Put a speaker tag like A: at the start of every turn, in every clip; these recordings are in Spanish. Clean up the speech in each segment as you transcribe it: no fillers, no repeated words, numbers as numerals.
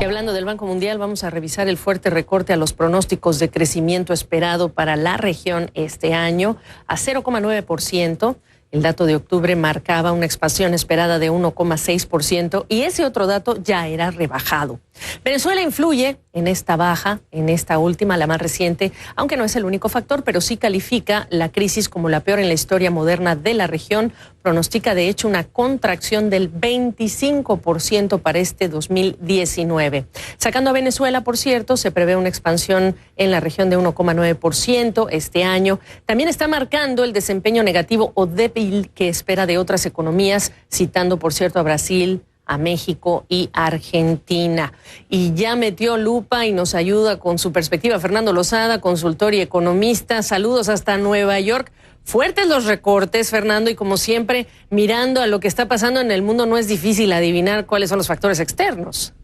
A: hablando del Banco Mundial, vamos a revisar el fuerte recorte a los pronósticos de crecimiento esperado para la región este año a 0,9%. El dato de octubre marcaba una expansión esperada de 1,6% y ese otro dato ya era rebajado. Venezuela influye en esta baja, en esta última, la más reciente, aunque no es el único factor, pero sí califica la crisis como la peor en la historia moderna de la región. Pronostica, de hecho, una contracción del 25% para este 2019. Sacando a Venezuela, por cierto, se prevé una expansión en la región de 1,9% este año. También está marcando el desempeño negativo o débil que espera de otras economías, citando, por cierto, a Brasil, a México y Argentina. Y ya metió lupa y nos ayuda con su perspectiva Fernando Lozada, consultor y economista. Saludos hasta Nueva York. Fuertes los recortes, Fernando, y como siempre, mirando a lo que está pasando en el mundo, no es difícil adivinar cuáles son los factores externos.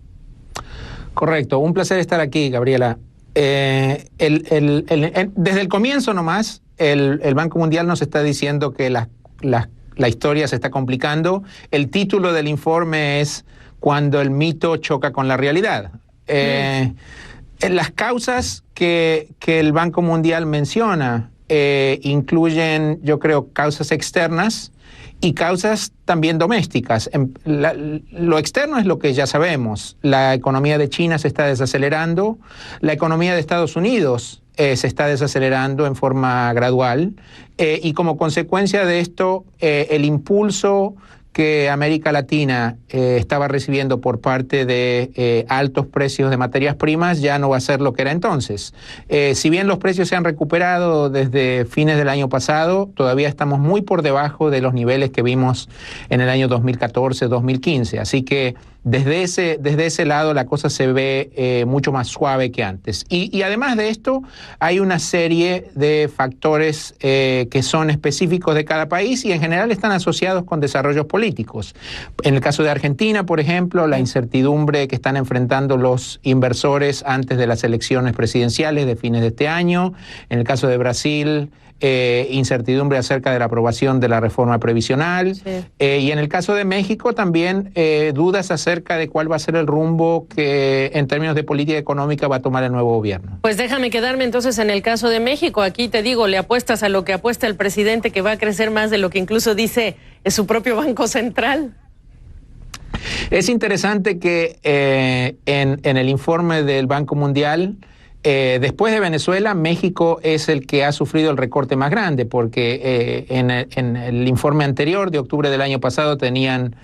B: Correcto, un placer estar aquí, Gabriela. Desde el comienzo nomás, el Banco Mundial nos está diciendo que la historia se está complicando. El título del informe es Cuando el mito choca con la realidad. Las causas que el Banco Mundial menciona incluyen, yo creo, causas externas y causas también domésticas. Lo externo es lo que ya sabemos. La economía de China se está desacelerando, la economía de Estados Unidos se está desacelerando en forma gradual y como consecuencia de esto, el impulso que América Latina estaba recibiendo por parte de altos precios de materias primas ya no va a ser lo que era entonces. Si bien los precios se han recuperado desde fines del año pasado, todavía estamos muy por debajo de los niveles que vimos en el año 2014-2015. Así que desde ese lado la cosa se ve mucho más suave que antes. Y además de esto, hay una serie de factores que son específicos de cada país y en general están asociados con desarrollos políticos. En el caso de Argentina, por ejemplo, la incertidumbre que están enfrentando los inversores antes de las elecciones presidenciales de fines de este año. En el caso de Brasil, incertidumbre acerca de la aprobación de la reforma previsional. Sí. Y en el caso de México también dudas acerca de cuál va a ser el rumbo que en términos de política económica va a tomar el nuevo gobierno.
A: Pues déjame quedarme entonces en el caso de México. Aquí te digo, le apuestas a lo que apuesta el presidente, que va a crecer más de lo que incluso dice su propio Banco Central.
B: Es interesante que en el informe del Banco Mundial, después de Venezuela, México es el que ha sufrido el recorte más grande, porque en el informe anterior de octubre del año pasado tenían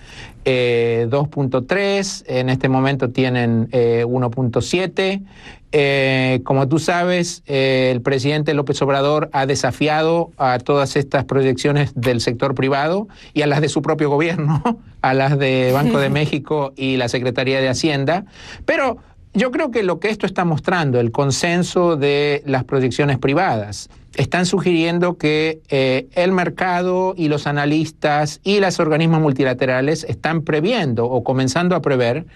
B: 2.3, en este momento tienen 1.7. Como tú sabes, el presidente López Obrador ha desafiado a todas estas proyecciones del sector privado y a las de su propio gobierno, a las de Banco de México y la Secretaría de Hacienda, pero yo creo que lo que esto está mostrando, el consenso de las proyecciones privadas, están sugiriendo que el mercado y los analistas y los organismos multilaterales están previendo o comenzando a prever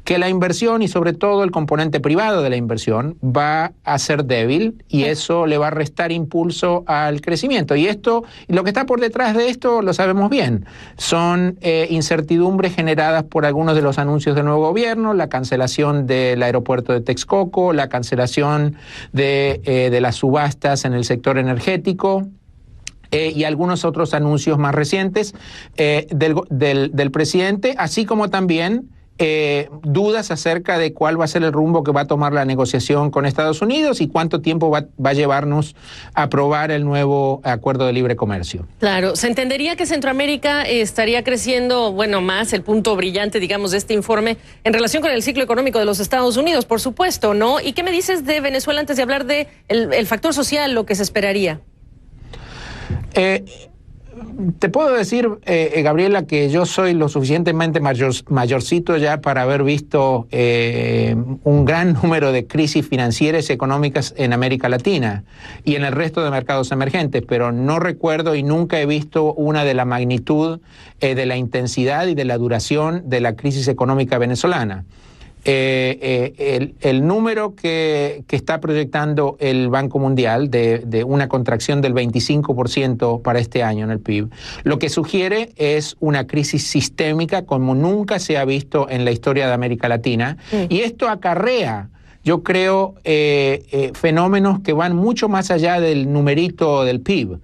B: que la inversión y sobre todo el componente privado de la inversión va a ser débil y eso le va a restar impulso al crecimiento. Y lo que está por detrás de esto lo sabemos bien. Son incertidumbres generadas por algunos de los anuncios del nuevo gobierno, la cancelación del aeropuerto de Texcoco, la cancelación de las subastas en el sector energético y algunos otros anuncios más recientes del presidente, así como también dudas acerca de cuál va a ser el rumbo que va a tomar la negociación con Estados Unidos y cuánto tiempo va a llevarnos a aprobar el nuevo acuerdo de libre comercio.
A: Claro, se entendería que Centroamérica estaría creciendo, más el punto brillante, digamos, de este informe en relación con el ciclo económico de los Estados Unidos, por supuesto, ¿no? ¿Y qué me dices de Venezuela antes de hablar de el factor social, lo que se esperaría?
B: Te puedo decir, Gabriela, que yo soy lo suficientemente mayorcito ya para haber visto un gran número de crisis financieras y económicas en América Latina y en el resto de mercados emergentes, pero no recuerdo y nunca he visto una de la magnitud, de la intensidad y de la duración de la crisis económica venezolana. el número que está proyectando el Banco Mundial de una contracción del 25% para este año en el PIB, lo que sugiere es una crisis sistémica como nunca se ha visto en la historia de América Latina, y esto acarrea, yo creo, fenómenos que van mucho más allá del numerito del PIB.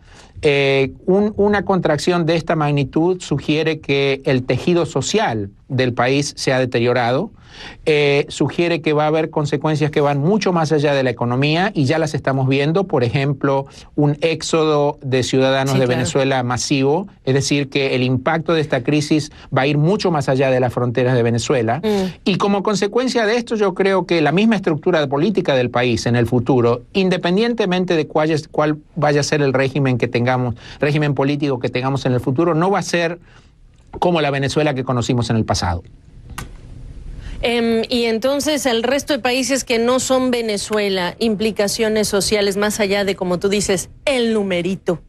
B: Una contracción de esta magnitud sugiere que el tejido social del país se ha deteriorado, sugiere que va a haber consecuencias que van mucho más allá de la economía y ya las estamos viendo, por ejemplo, un éxodo de ciudadanos de Venezuela masivo, es decir, que el impacto de esta crisis va a ir mucho más allá de las fronteras de Venezuela y como consecuencia de esto yo creo que la misma estructura política del país en el futuro, independientemente de cuál vaya a ser el régimen que tengamos, régimen político que tengamos en el futuro, no va a ser como la Venezuela que conocimos en el pasado.
A: Y entonces el resto de países que no son Venezuela, implicaciones sociales más allá de, como tú dices, el numerito.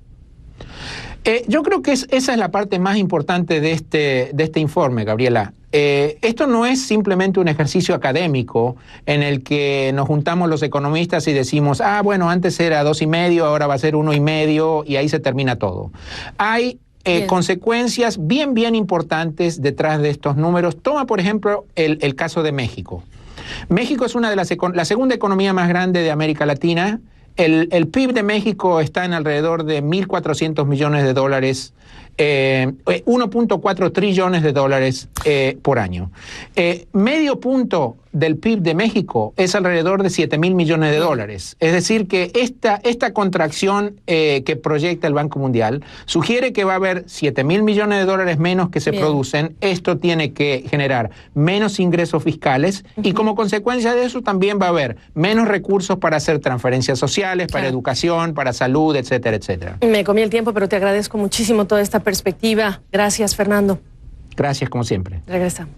B: Yo creo que esa es la parte más importante de este informe, Gabriela. Esto no es simplemente un ejercicio académico en el que nos juntamos los economistas y decimos, bueno, antes era 2,5, ahora va a ser 1,5 y ahí se termina todo. Hay consecuencias bien importantes detrás de estos números. Toma, por ejemplo, el caso de México. México es una de la segunda economía más grande de América Latina. El PIB de México está en alrededor de 1.400 millones de dólares, 1.4 trillones de dólares por año. Medio punto del PIB de México es alrededor de 7.000 millones de dólares. Es decir, que esta contracción que proyecta el Banco Mundial sugiere que va a haber 7.000 millones de dólares menos que se producen. Esto tiene que generar menos ingresos fiscales y como consecuencia de eso también va a haber menos recursos para hacer transferencias sociales, para educación, para salud, etcétera, etcétera.
A: Me comí el tiempo, pero te agradezco muchísimo toda esta perspectiva. Gracias, Fernando.
B: Gracias, como siempre.
A: Regresamos.